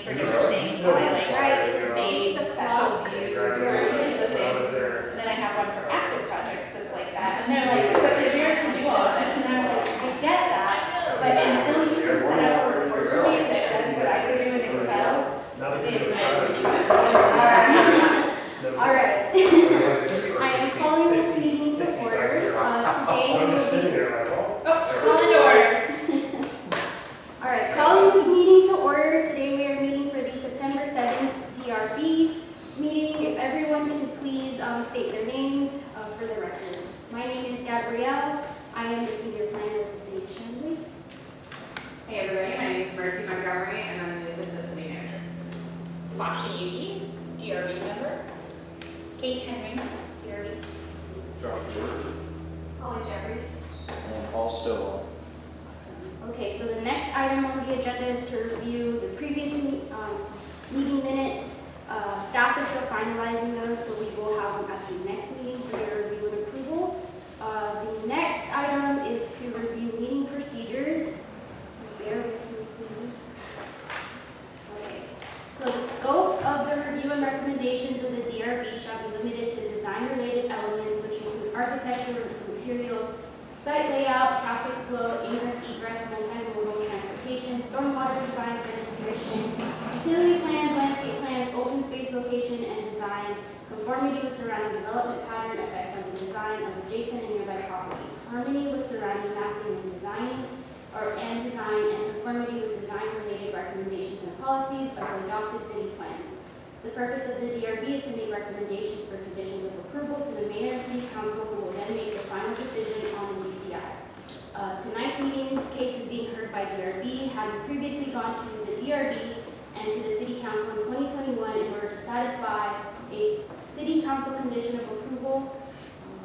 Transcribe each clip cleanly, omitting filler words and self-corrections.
for different things. So I like Right, the same special views or the things. Right. And then I have one for active projects that's like that. And they're like, but the mayor can do all of this. And I was like, I get that. But until you can set up a report for me that does what I could do in Excel, All right. I am calling this meeting to order. Today we I'm just will sitting be... there like, oh. oh, call into order. All right, calling this meeting to order. Today we are meeting for the September 7th DRB meeting. If everyone can please state their names for the record. My name is Gabrielle. I am the senior planner of the city of Chamblee. Hey everybody, my name is Mercy Montgomery and I'm the assistant city manager. Sasha Yugi, DRB member. Kate Henry, DRB. Josh Word. Colin Jeffries. And Paul Stowell. Awesome. Okay, so the next item on the agenda is to review the previous meeting minutes. Staff is still finalizing those, so we will have them at the next meeting for your review and approval. The next item is to review meeting procedures. So bear with me, please. Okay. So the scope of the review and recommendations of the DRB shall be limited to design-related elements, which include architecture, materials, site layout, traffic flow, ingress, egress, multimodal transportation, stormwater design, registration, utility plans, landscape plans, open space location and design, conformity with surrounding development pattern, effects on the design of adjacent and nearby properties, harmony with surrounding massing and design, and conformity with design-related recommendations and policies of the adopted city plans. The purpose of the DRB is to make recommendations for conditions of approval to the mayor and city council, who will then make the final decision on the DCI. Tonight's meeting, this case is being heard by DRB, having previously gone to the DRB and to the city council in 2021 in order to satisfy a city council condition of approval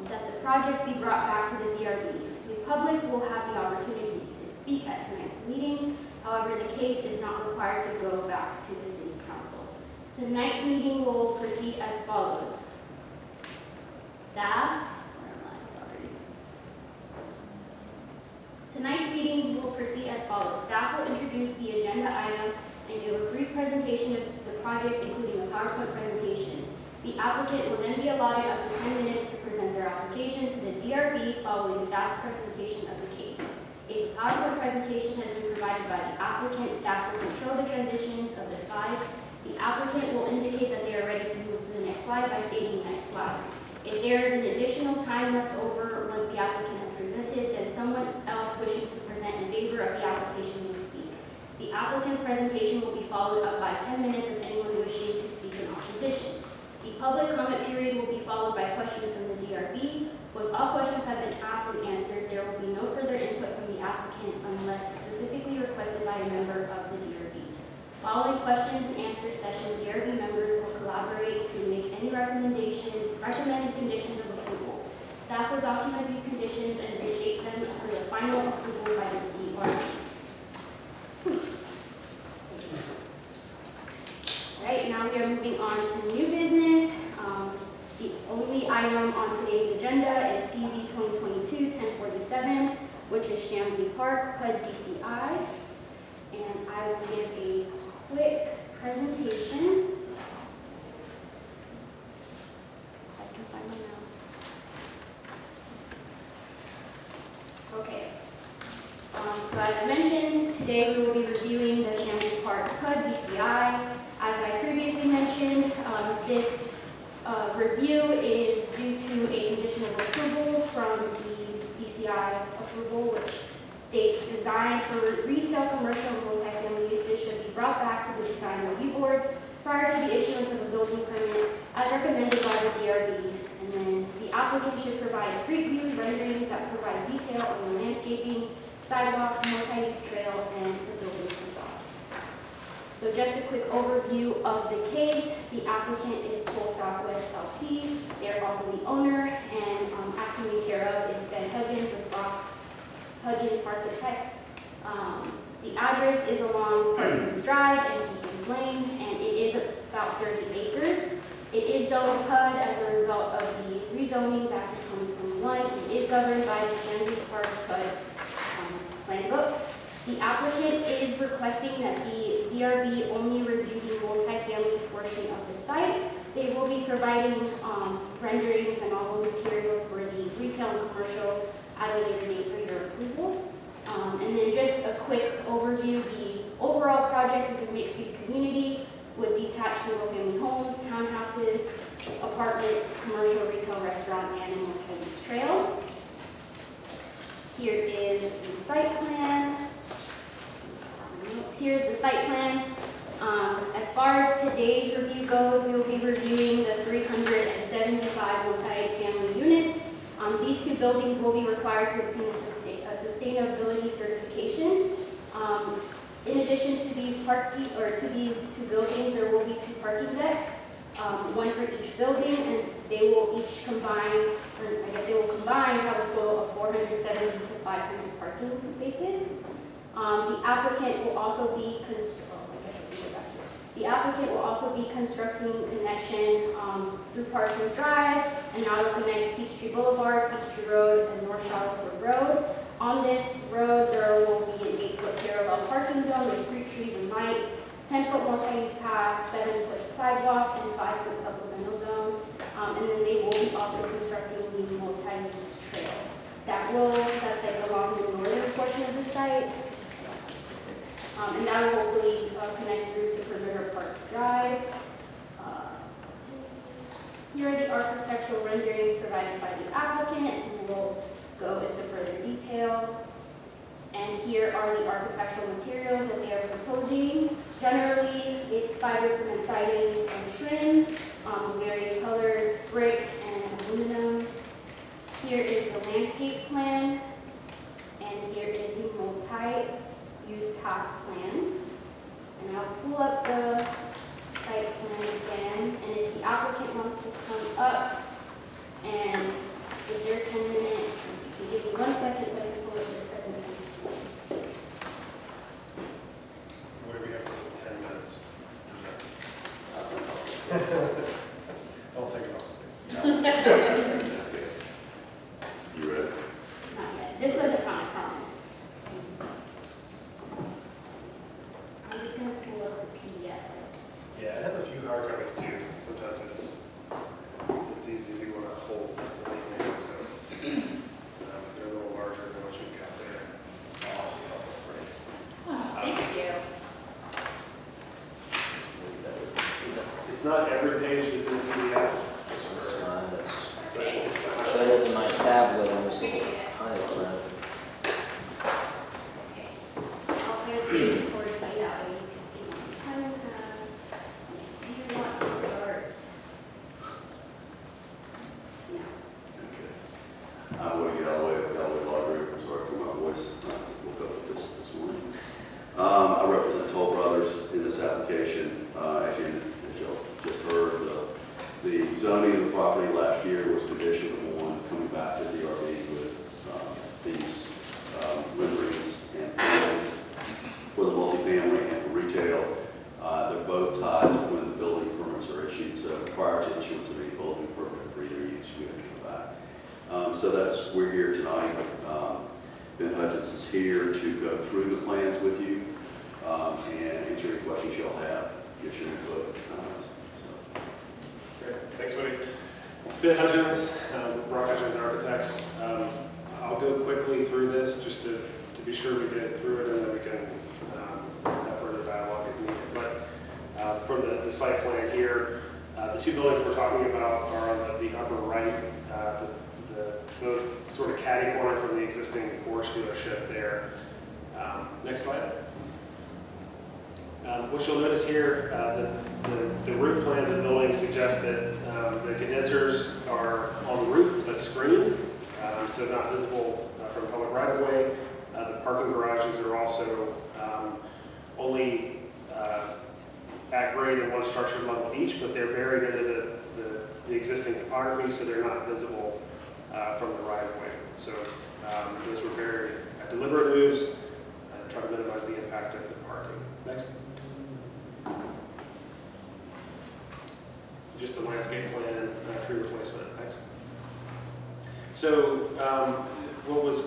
that the project be brought back to the DRB. The public will have the opportunity to speak at tonight's meeting. However, the case is not required to go back to the city council. Tonight's meeting will proceed as follows. Staff, where am I? Sorry. Tonight's meeting will proceed as follows. Staff will introduce the agenda item and give a brief presentation of the project, including a PowerPoint presentation. The applicant will then be allotted up to 10 minutes to present their application to the DRB following staff's presentation of the case. If the PowerPoint presentation has been provided by the applicant, staff will control the transitions of the slides. The applicant will indicate that they are ready to move to the next slide by stating the next slide. If there is an additional time left over once the applicant has presented, then someone else wishing to present in favor of the application will speak. The applicant's presentation will be followed up by 10 minutes of anyone wishing to speak in opposition. The public comment period will be followed by questions from the DRB. Once all questions have been asked and answered, there will be no further input from the applicant unless specifically requested by a member of the DRB. Following questions and answer session, DRB members will collaborate to make any recommended conditions of approval. Staff will document these conditions and restate them for the final approval by the DRB. All right, now we are moving on to new business. The only item on today's agenda is PZ 2022-1047, which is Chamblee Park, PUD DCI. And I will give a quick presentation. If I can find my mouse. Okay. So as I mentioned, today we will be reviewing the Chamblee Park PUD DCI. As I previously mentioned, this review is due to a condition of approval from the DCI approval, which states design for retail, commercial, and multifamily uses should be brought back to the design review board prior to the issuance of a building permit as recommended by the DRB. And then the applicant should provide street view renderings that provide detail on the landscaping, sidewalks, multi-use trail, and the building facades. So just a quick overview of the case. The applicant is Full Southwest LP. They're also the owner, and acting in care of is Ben Hudgens with Brock Hudgens Architects. The address is along Parsons Drive and Keaton's Lane, and it is about 30 acres. It is zoned PUD as a result of the rezoning back in 2021. It is governed by the Chamblee Park PUD plan book. The applicant is requesting that the DRB only reviewed the multifamily portion of the site. They will be providing renderings and all those materials for the retail and commercial at a later date for your approval. And then just a quick overview, the overall project is a mixed-use community with detached single-family homes, townhouses, apartments, commercial, retail, restaurant, and a multi-use trail. Here is the site plan. Here's the site plan. As far as today's review goes, we will be reviewing the 375 multi-family units. These two buildings will be required to obtain a sustainability certification. In addition to these two buildings, there will be 2 parking decks, one for each building, and they will each combine, have a total of 470 to 500 parking spaces. The applicant will also be constructing connection through Parsons Drive, and now it connects Peachtree Boulevard, Peachtree Road, and North Charlotte Road. On this road, there will be an 8-foot parallel parking zone with street trees and lights, 10-foot multi-use path, 7-foot sidewalk, and 5-foot supplemental zone. And then they will be also constructing the multi-use trail. That's like along the northern portion of the site. And that will hopefully connect through to Perimeter Park Drive. Here are the architectural renderings provided by the applicant, who will go into further detail. And here are the architectural materials that they are proposing. Generally, it's fiber cement siding and trim, various colors, brick and aluminum. Here is the landscape plan, and here is the multi-use path plans. And I'll pull up the site plan again, and if the applicant wants to come up and give their 10 minutes, you can give me 1 second so I can pull up the presentation. What do we have for 10 minutes? I'll take it off. You ready? Not yet. This doesn't count, I promise. I'm just going to pull up the PDF. Yeah, I have a few hard copies too. Sometimes it's easy to want to hold everything, so they're a little larger than what you've got there. Thank you. It's not every page that's in the PDF. That's fine, Okay. that is in my tablet, I was looking at it. I'll kind of place it towards you that way you can see what we kind of have. Do you want to start? No. Okay. I want to get all the way up Galloway Library. I'm sorry for my voice. I woke up with this morning. I represent Toll Brothers in this application. As you just heard, the zoning of the property last year was conditioned on coming back to DRB with these renderings and plans for the multifamily and for retail. They're both tied to when the building permits are issued. So prior to issuance of any building permit for either use, we have to come back. So we're here tonight. Ben Hutchins is here to go through the plans with you and answer any questions y'all have, get your input, comments. So. Great, thanks, Woody. Ben Hutchins, Brock Hutchins Architects. I'll go quickly through this just to be sure we get through it, and then we can have further dialogue as needed. But from the site plan here, the 2 buildings we're talking about are on the upper right, both sort of catty corner from the existing Porsche dealership there. Next slide. What you'll notice here, the roof plans of the building suggest that the condensers are on the roof but screened, so not visible from public right-of-way. The parking garages are also only at grade in one structure level each, but they're buried into the existing topography, so they're not visible from the right-of-way. So those were very deliberate moves, try to minimize the impact of the parking. Next. Just the landscape plan, tree replacement. Next. So what was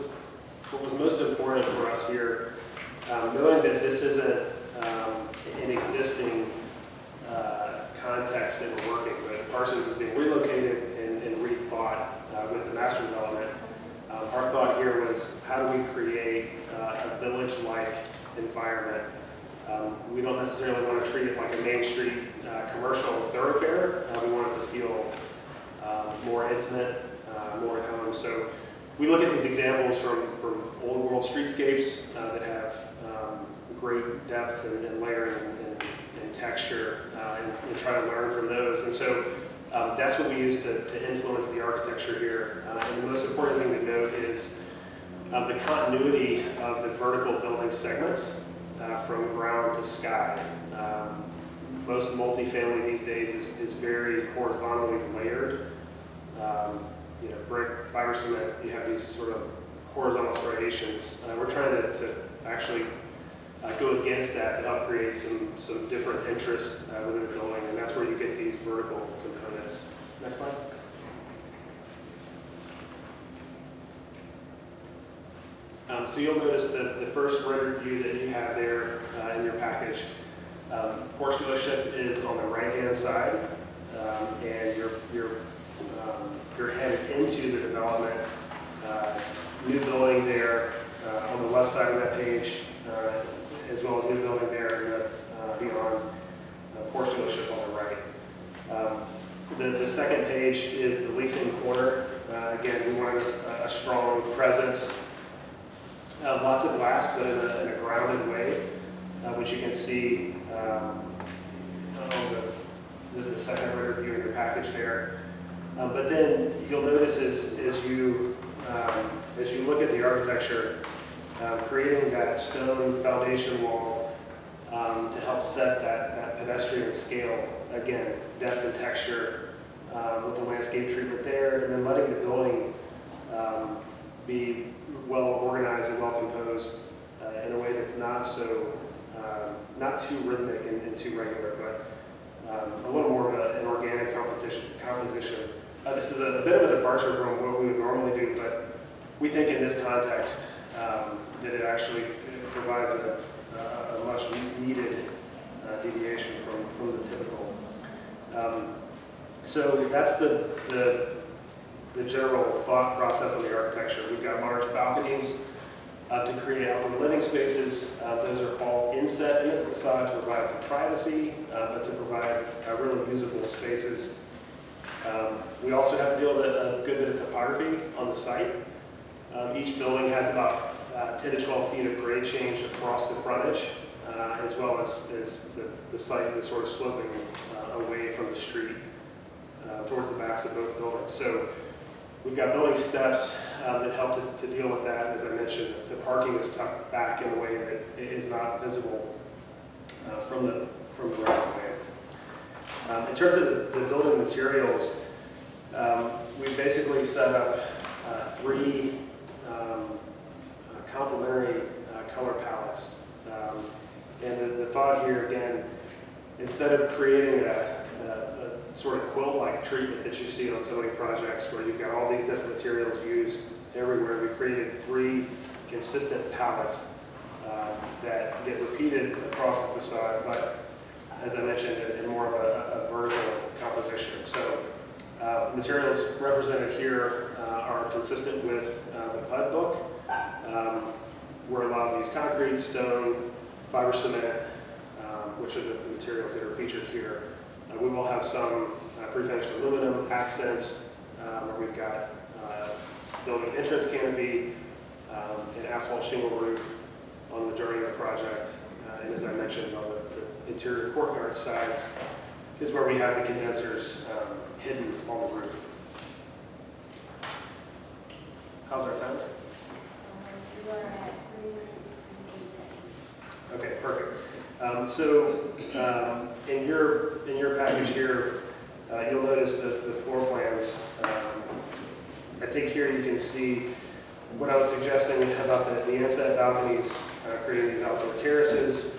most important for us here, knowing that this isn't an existing context that we're working with. Parsons is being relocated and rethought with the master development. Our thought here was, how do we create a village-like environment? We don't necessarily want to treat it like a Main Street commercial thoroughfare. We want it to feel more intimate, more at home. So we look at these examples from old world streetscapes that have great depth and layering and texture, and try to learn from those. And so that's what we use to influence the architecture here. And the most important thing to note is the continuity of the vertical building segments from ground to sky. Most multifamily these days is very horizontally layered. Brick, fiber cement, you have these sort of horizontal striations. We're trying to actually go against that to help create some different interests within the building, and that's where you get these vertical components. Next slide. So you'll notice that the first rendered view that you have there in your package, horse dealership is on the right-hand side, and you're headed into the development. New building there on the left side of that page, as well as new building there beyond horse dealership on the right. The second page is the leasing corner. Again, we want a strong presence. Lots of glass, but in a grounded way, which you can see on the second render view in your package there. But then you'll notice as you look at the architecture, creating that stone foundation wall to help set that pedestrian scale, again, depth and texture with the landscape treatment there, and then letting the building be well organized and well composed in a way that's not too rhythmic and too regular, but a little more of an organic composition. This is a bit of a departure from what we would normally do, but we think in this context that it actually provides a much needed deviation from the typical. So that's the general thought process of the architecture. We've got large balconies to create outdoor living spaces. Those are all inset in the facade to provide some privacy, but to provide really usable spaces. We also have to deal with a good bit of topography on the site. Each building has about 10 to 12 feet of grade change across the frontage, as well as the site is sort of sloping away from the street towards the backs of both buildings. So we've got building steps that help to deal with that. As I mentioned, the parking is tucked back in a way that it is not visible from the right of way. In terms of the building materials, we basically set up three complementary color palettes. And the thought here, again, instead of creating a sort of quilt-like treatment that you see on so many projects where you've got all these different materials used everywhere, we created three consistent palettes that get repeated across the facade, but as I mentioned, in more of a vertical composition. So materials represented here are consistent with the PUD book. We're allowed to use concrete, stone, fiber cement, which are the materials that are featured here. We will have some pre-finished aluminum accents where we've got building entrance canopy, an asphalt shingle roof on the majority of the project. And as I mentioned, on the interior courtyard sides is where we have the condensers hidden on the roof. How's our time? We are at 3 minutes and 80 seconds. Okay, perfect. In your package here, you'll notice the floor plans. I think here you can see what I was suggesting about the inset balconies, creating these outdoor terraces,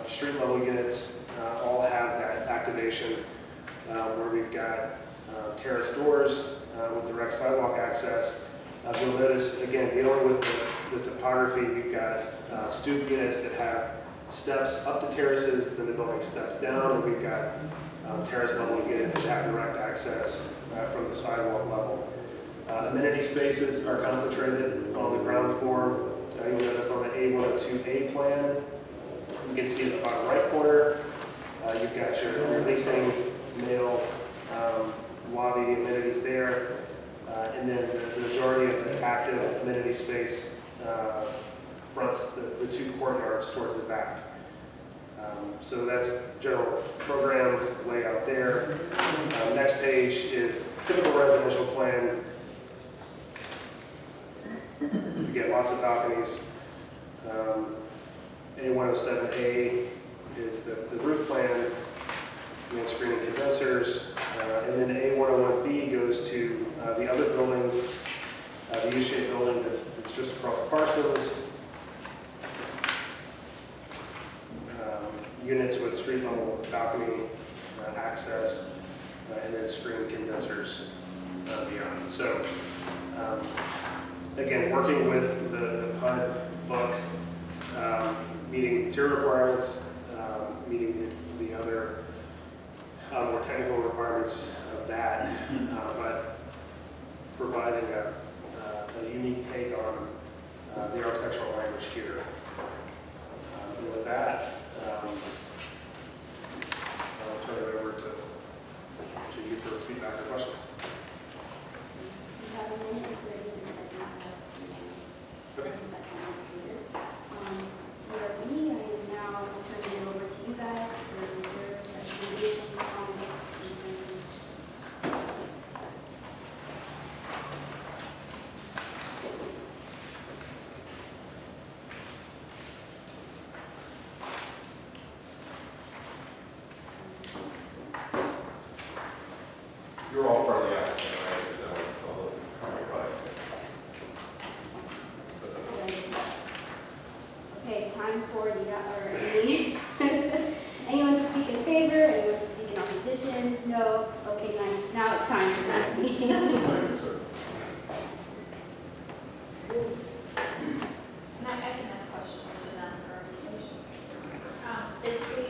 street level units, all have that activation where we've got terrace doors with direct sidewalk access. You'll notice, again, dealing with the topography, we've got stoop units that have steps up to terraces, then the building steps down, and we've got terrace level units that have direct access from the sidewalk level. Amenity spaces are concentrated on the ground floor. You'll notice on the A102A plan, you can see at the bottom right corner, you've got your leasing, mail, lobby amenities there. And then the majority of the active amenity space fronts the two courtyards towards the back. So that's general program layout there. Next page is typical residential plan. You get lots of balconies. A107A is the roof plan, and then screening condensers. And then A101B goes to the other building, the U-shaped building that's just across Parsons. Units with street level balcony access, and then screened condensers beyond. So again, working with the PUD book, meeting tier requirements, meeting the other more technical requirements of that, but providing a unique take on the architectural language here. And with that, I'll turn it over to you for feedback or questions. We have a minute and 30 seconds left. Okay. CRB, I am now turning it over to you guys for your recommendations, comments, concerns. You're all part of the applicant, right? Is that what it's called? Okay, time for any, anyone to speak in favor, anyone to speak in opposition? No? Okay, now it's time for that meeting. I can ask questions to them for information. Is the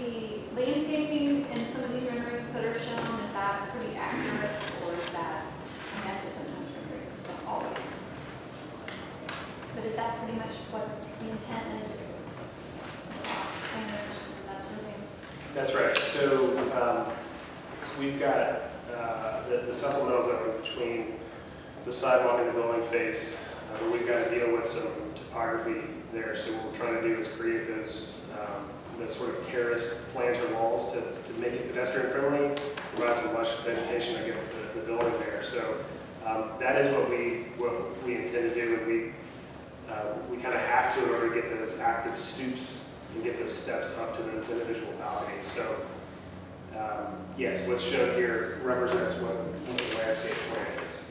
landscaping in some of these renderings that are shown, is that pretty accurate, or is that, I mean, I know sometimes renderings don't always. But is that pretty much what the intent is? Planners and that sort of thing? That's right. So we've got the supplemental zoning between the sidewalk and the building face. But we've got to deal with some topography there. So what we're trying to do is create those sort of terraced planter walls to make it pedestrian friendly, provide some lush vegetation against the building there. So that is what we intend to do, and we kind of have to in order to get those active stoops and get those steps up to those individual balconies. So yes, what's shown here represents what the landscape plan is.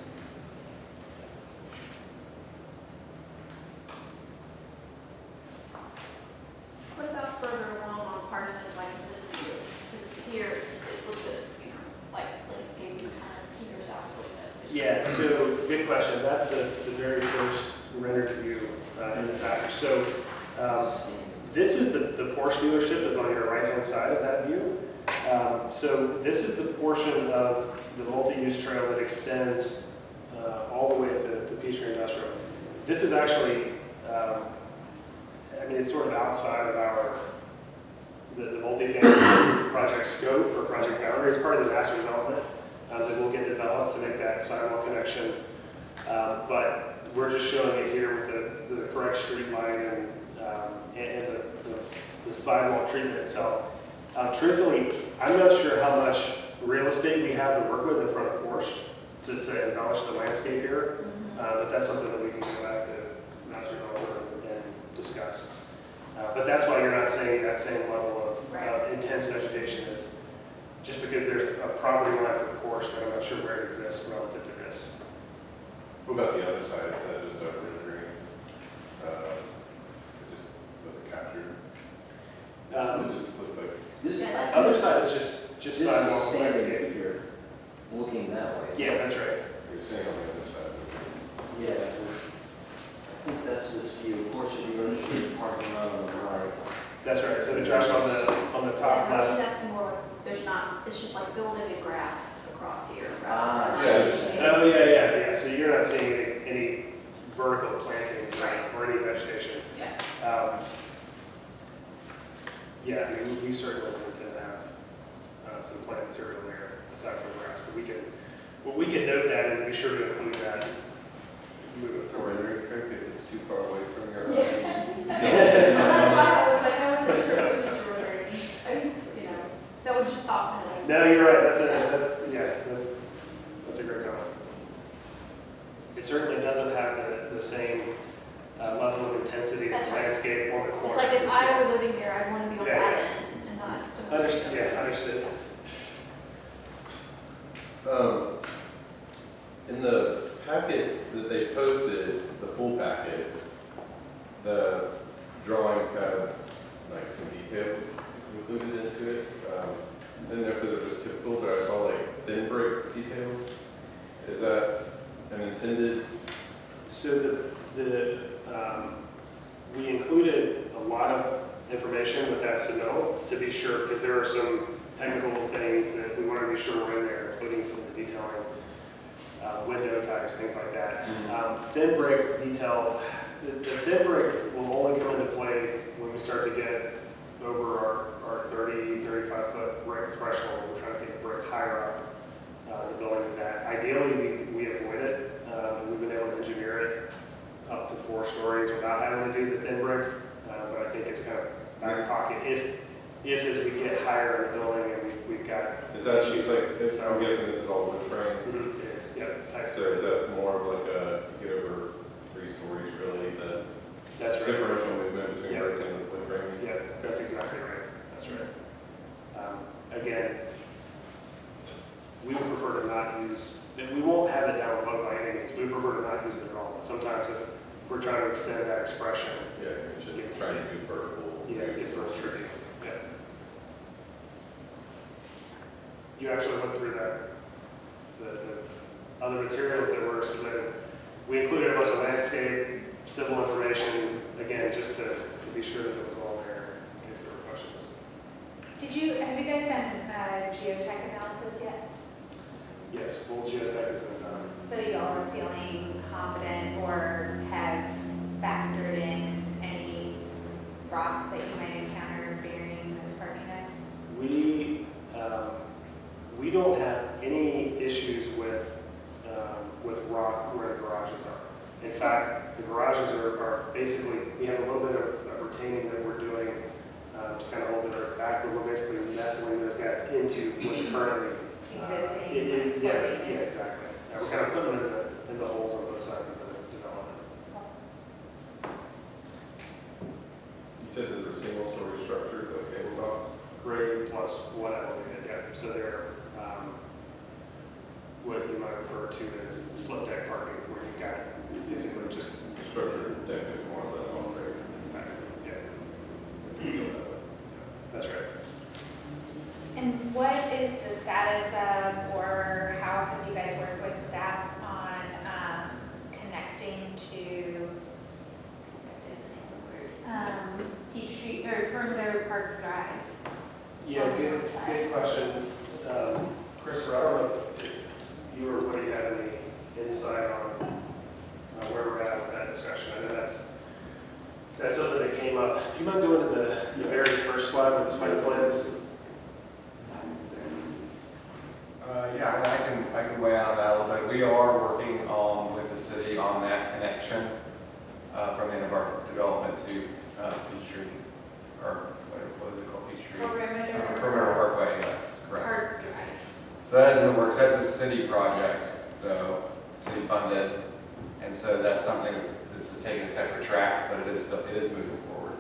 What about further along on Parsons, like this view? Because here it looks as, like landscaping kind of peters out a little bit. Yeah, so good question. That's the very first rendered view in the back. So this is the Porsche dealership is on your right-hand side of that view. So this is the portion of the multi-use trail that extends all the way to Peachtree Industrial. This is actually, I mean, it's sort of outside of the multifamily project scope or project boundary. It's part of the master development that will get developed to make that sidewalk connection. But we're just showing it here with the correct street lighting and the sidewalk treatment itself. Truthfully, I'm not sure how much real estate we have to work with in front of Porsche to embellish the landscape here, but that's something that we can go back to master development and discuss. But that's why you're not seeing that same level of intense vegetation is just because there's a property line for Porsche that I'm not sure where it exists relative to this. What about the other side? Is that just a rendering? It just wasn't captured? It just looks like, This, Other side is just this is sidewalk standard landscape. if you're looking that way. Yeah, that's right. you're saying on the other side. Yeah, I think that's this view. Of course, if you go to the parking lot on the right, That's right, so the trash on the top Yeah, I was left. asking more, there's not, it's just like building and grass across here. Ah, rather than- yeah. Oh, yeah, so you're not seeing any vertical plantings Right. or any vegetation. Yeah. Yeah, I mean, we certainly intend to have some plant material there aside from grass, but we can note that and be sure to include that moving So forward. rendering trip if it's too far away from your. That's why I was like, I wasn't sure it was just rotary. You know, that would just soften it. No, you're right, that's a great comment. It certainly doesn't have the same level of intensity as That's right. landscape on the corner. It's like if I were living there, I'd want to be on Yeah, that yeah. end and not so much. Understood, yeah, understood. In the packet that they posted, the full packet, the drawings have like some details included into it. Didn't know if those are just typical, but I saw like thin brick details. Is that an intended? So we included a lot of information with that submittal to be sure, because there are some technical things that we want to be sure were in there, including some of the detailing, window types, things like that. Thin brick detail, the thin brick will only come into play when we start to get over our 30, 35 foot brick threshold. We're trying to take a brick higher up the building than that. Ideally, we avoid it. We've been able to engineer it up to 4 stories without having to do the thin brick, but I think it's kind of back pocket if as we get higher in the building and we've got. Is that just like, I'm guessing this is all wood frame? It is, yeah, type. So is that more of like a, you get over 3 stories really, the That's right. differential movement between Yeah. brick and wood frame? Yeah, that's exactly right. That's right. Again, we would prefer to not use, we won't have it down below by any means. We would prefer to not use it at all. Sometimes if we're trying to extend that expression, Yeah, you should try to do vertical. it gets a little tricky. Yeah. You actually went through that, the other materials that were submitted. We included a bunch of landscape, civil information, again, just to be sure that it was all there in case there were questions. Have you guys done geotech analysis yet? Yes, full geotech has been done. So y'all are feeling confident or have factored in any rock that you might encounter during those parking decks? We don't have any issues with rock where the garages are. In fact, the garages are basically, we have a little bit of retaining that we're doing to kind of hold it back, but we're basically nestling those guys into what's currently Existing. yeah, exactly. We're kind of putting them in the holes on both sides of the development. You said those are single story structures, those tabletops? Grade plus one elevated, yeah. So they're what you might refer to as slip deck parking, where you've got basically just Structured deck is more or less on grade. yeah. That's right. And what is the status of, or how have you guys worked with staff on connecting to Peachtree or Perimeter Park Drive? Yeah, good question. Christopher, I don't know if you or Woody had any insight on where we're at with that discussion. I know that's something that came up. Do you mind going to the very first slide with the site plans? Yeah, I can weigh in on that a little bit. We are working with the city on that connection from the end of our development to Peachtree, or what is it called, Peachtree? Perimeter Parkway, yes, correct. Park Drive. So that is in the works. That's a city project, though, city funded, and so that's something this is taking a separate track, but it is moving forward.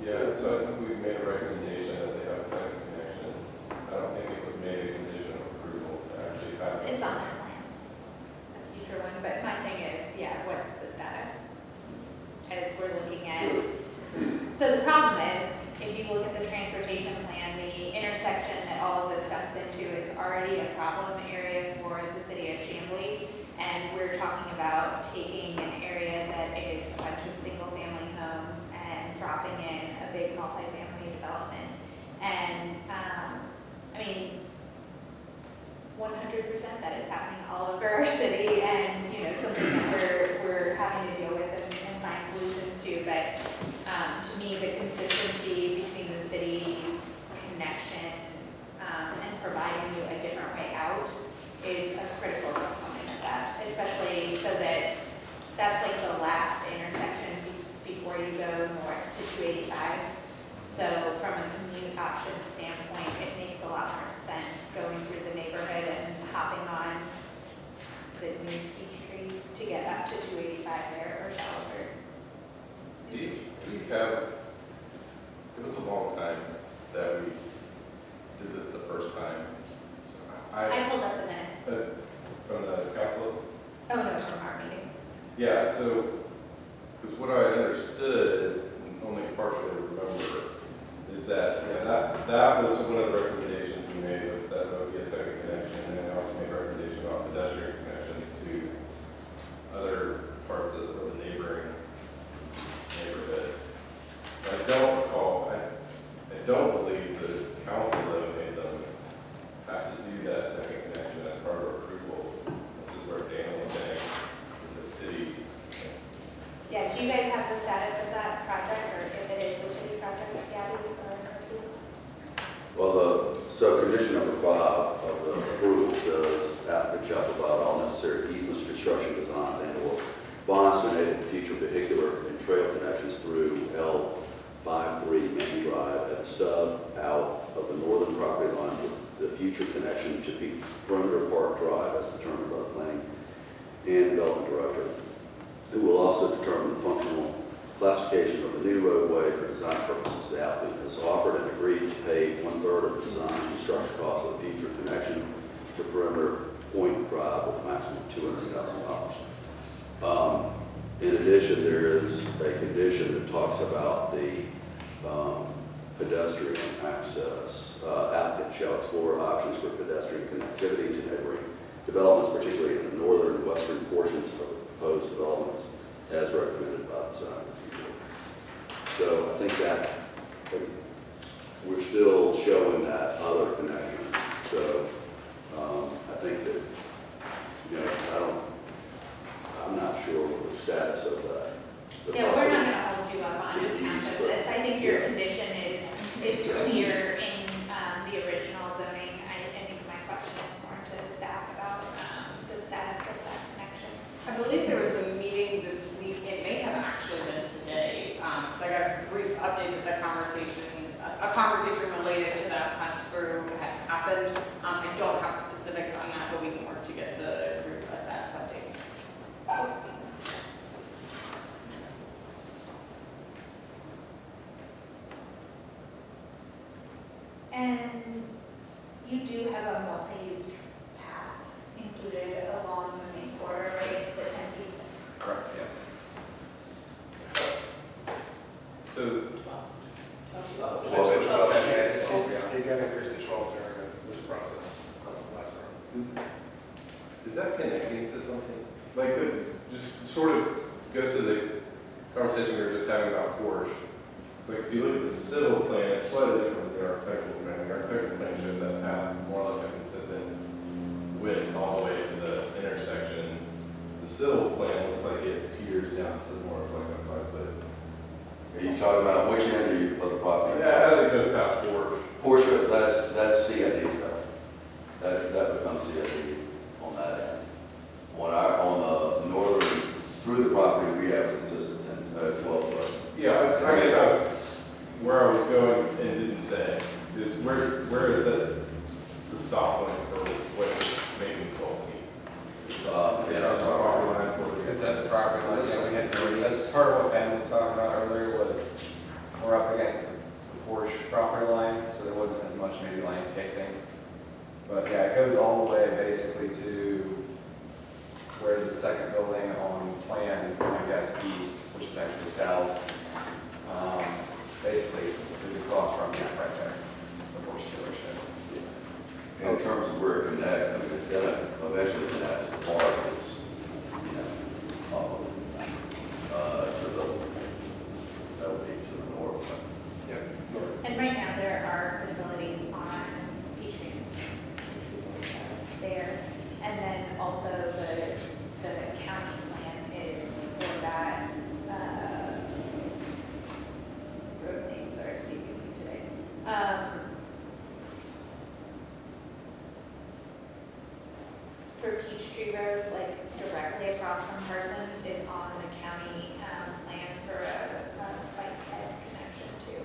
Yeah, so I think we've made a recommendation that they have a second connection. I don't think it was made a condition of approval to actually have. It's on their plans, a future one, but my thing is, yeah, what's the status? As we're looking at, so the problem is, if you look at the transportation plan, the intersection that all of this dumps into is already a problem area for the city of Chamblee. And we're talking about taking an area that is a bunch of single family homes and dropping in a big multifamily development. And, I mean, 100% that is happening all over our city, and, you know, something that we're having to deal with and find solutions to. But to me, the consistency between the city's connection and providing you a different way out is a critical component of that, especially so that that's like the last intersection before you go north to 285. So from a commute option standpoint, it makes a lot more sense going through the neighborhood and hopping on the new Peachtree to get up to 285 there or Shalford. Do you have, it was a long time that we did this the first time. I pulled up the minutes. From the council? Oh, no, from our meeting. Yeah, so, because what I understood, and only partially remember, is that, that was one of the recommendations we made, was that there would be a second connection, and then also made recommendations about pedestrian connections to other parts of the neighboring neighborhood. I don't recall, I don't believe the council though made them have to do that second connection as part of approval, which is where Dan was saying, is the city. Yeah, do you guys have the status of that project, or if it is a city project, Gabby or Susan? Well, so condition number 5 of the approval says applicant shall provide all necessary easements, construction designs, and/or bonds to enable future vehicular and trail connections through L53 Main Drive at the stub out of the northern property line with the future connection to Perimeter Park Drive as determined by the planning and development director, who will also determine the functional classification of the new roadway for design purposes. The applicant has offered and agreed to pay 1/3 of the design and construction costs of the future connection to Perimeter Point Drive with a maximum of $200,000. In addition, there is a condition that talks about the pedestrian access. Applicant shall explore options for pedestrian connectivity to neighboring developments, particularly in the northern and western portions of the proposed developments, as recommended by the design review board. So I think that we're still showing that other connection. So I think that, you know, I'm not sure what the status of that. Yeah, we're not gonna hold you up on an account of this. I think your condition is clear in the original zoning. I think my question is more to staff about the status of that connection. I believe there was a meeting this week, it may have actually been today, so I got a brief update of the conversation, a conversation related to that punch through had happened. I don't have specifics on that, but we can work to get the group a status update. And you do have a multi-use path included along the main corridor, right? It's the 10 feet. Correct, yes. So, It got increased to 12 during this process last round. is that connecting to something? Like, just sort of goes to the conversation we were just having about Porsche. It's like, if you look at the civil plan, it's slightly different than the architectural plan. The architectural plan shows that path more or less a consistent width all the way to the intersection. The civil plan looks like it peters down to more of like a 5-foot. Are you talking about which end are you of the property? Yeah, as it goes past Porsche. Portion, that's CID stuff. That becomes CID on that end. On the northern, through the property, we have a consistent 12 foot. Yeah, I guess where I was going and didn't say is where is the stop line for what maybe 12 feet? Yeah, Our property line for It's at the property line, yeah, we had, that's part of what Ben was talking about earlier, was we're up against the Porsche property line, so there wasn't as much maybe landscaping. But yeah, it goes all the way basically to where the second building on plan, I guess, east, which is actually south. Basically, is across from that right there, the Porsche dealership. In terms of where it connects, I mean, it's gonna eventually connect to the park, it's, you know, off of, that would be to the north. for Peachtree Road, like directly across from Parsons, is on the county plan for a bike ped connection too.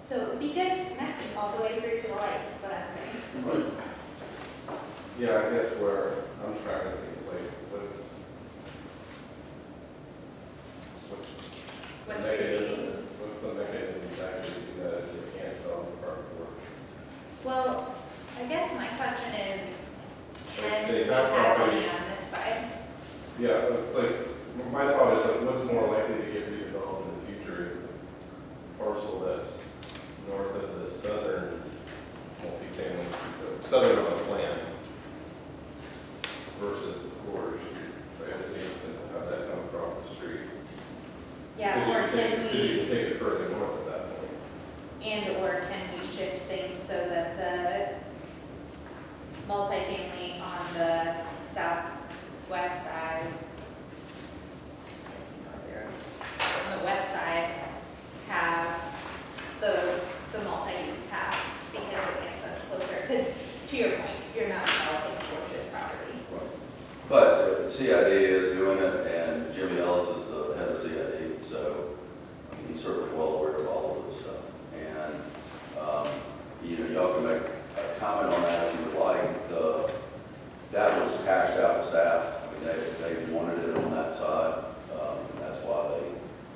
So it would be good to connect it all the way through to the light, is what I'm saying. Yeah, I guess where I'm trying to think is like, what's What's the the mechanism? What's the mechanism exactly to do that if you can't develop the park board? Well, I guess my question is, can They we have have property. any on this side? Yeah, it's like, my thought is like, what's more likely to get redeveloped in the future is a parcel that's north of the southern multifamily, the southern on the plan versus the corridor street. Right, it makes sense to have that come across the street. Yeah, Because or you can because you we, can take it further north at that point. or can we shift things so that the multifamily on the southwest side, on the west side, have the multi-use path because it gets us closer? Because to your point, you're not developing George's property. But CID is doing it, and Jimmy Ellis is the head of CID, so I mean, he's certainly well aware of all of this stuff. And, y'all can make a comment on that if you would like. That was hashed out to staff. I mean, they wanted it on that side.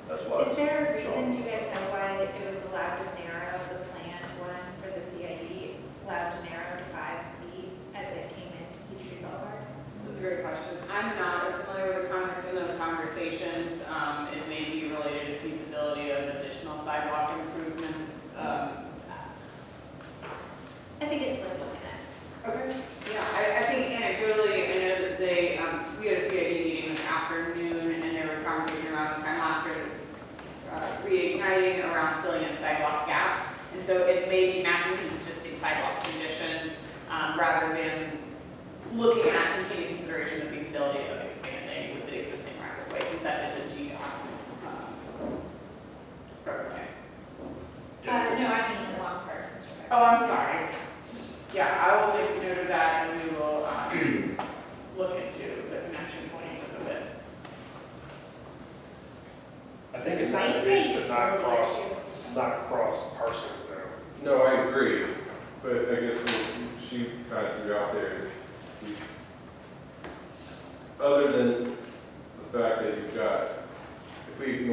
That's why Is there a reason, do you guys know why it was allowed to narrow, the planned one for the CID, allowed to narrow to 5 feet as it came into Peachtree Boulevard? That's a great question. I'm not as familiar with the context of those conversations. It may be related to feasibility of additional sidewalk improvements. I think it's worth looking at. Okay. Yeah, I think anecdotally, I know that they, we had a CID meeting this afternoon, and there was conversation around this time last year, reigniting around filling in sidewalk gaps. And so it may be matching existing sidewalk conditions, rather than looking at taking into consideration the feasibility of expanding with the existing right of way, since that is a GDOT right of way. No, I mean the long Parsons Road. Oh, I'm sorry. Yeah, I will make note of that, and we will look into the connection points of it. I think it's Might at take least a not little cross, bit. not cross Parsons though. No, I agree, but I guess what she kind of threw out there is, other than the fact that you've got, if we ignore